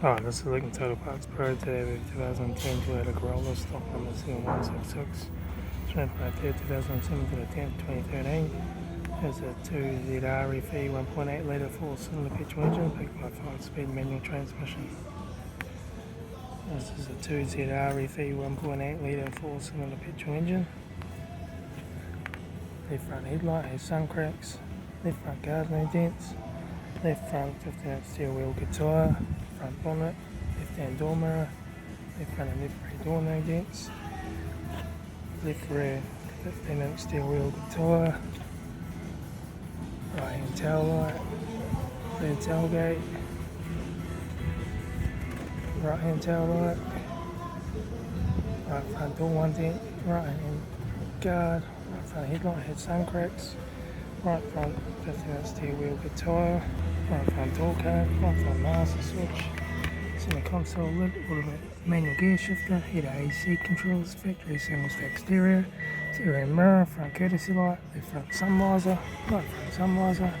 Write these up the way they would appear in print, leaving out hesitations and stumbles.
Hi, this is Lincoln Total Parts Pro. Today we have 2010 Toyota Corolla, stock number CM166. Turned by 2007 to the 10th, 2013. Has a 2ZR FE 1.8 litre 4-cylinder petrol engine, backed by 5-speed manual transmission. This is a 2ZR FE 1.8 litre 4-cylinder petrol engine. Left front headlight has sun cracks. Left front guard no dents. Left front 15-inch steel wheel good tyre. Front bonnet, left hand door mirror, left front and left rear door no dents, left rear 15-inch steel wheel good tyre, right hand tail light, rear tailgate, right hand tail light, right front door one dent, right hand guard, right front headlight had sun cracks, right front 15-inch steel wheel good tyre, right front door card, right front master switch, center console lid, automatic manual gear shifter, heater AC controls, factory single stack stereo mirror, front courtesy light, left front sun visor, right front sun visor,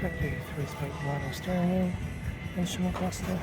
factory 3-spoke vinyl steering wheel, instrument cluster.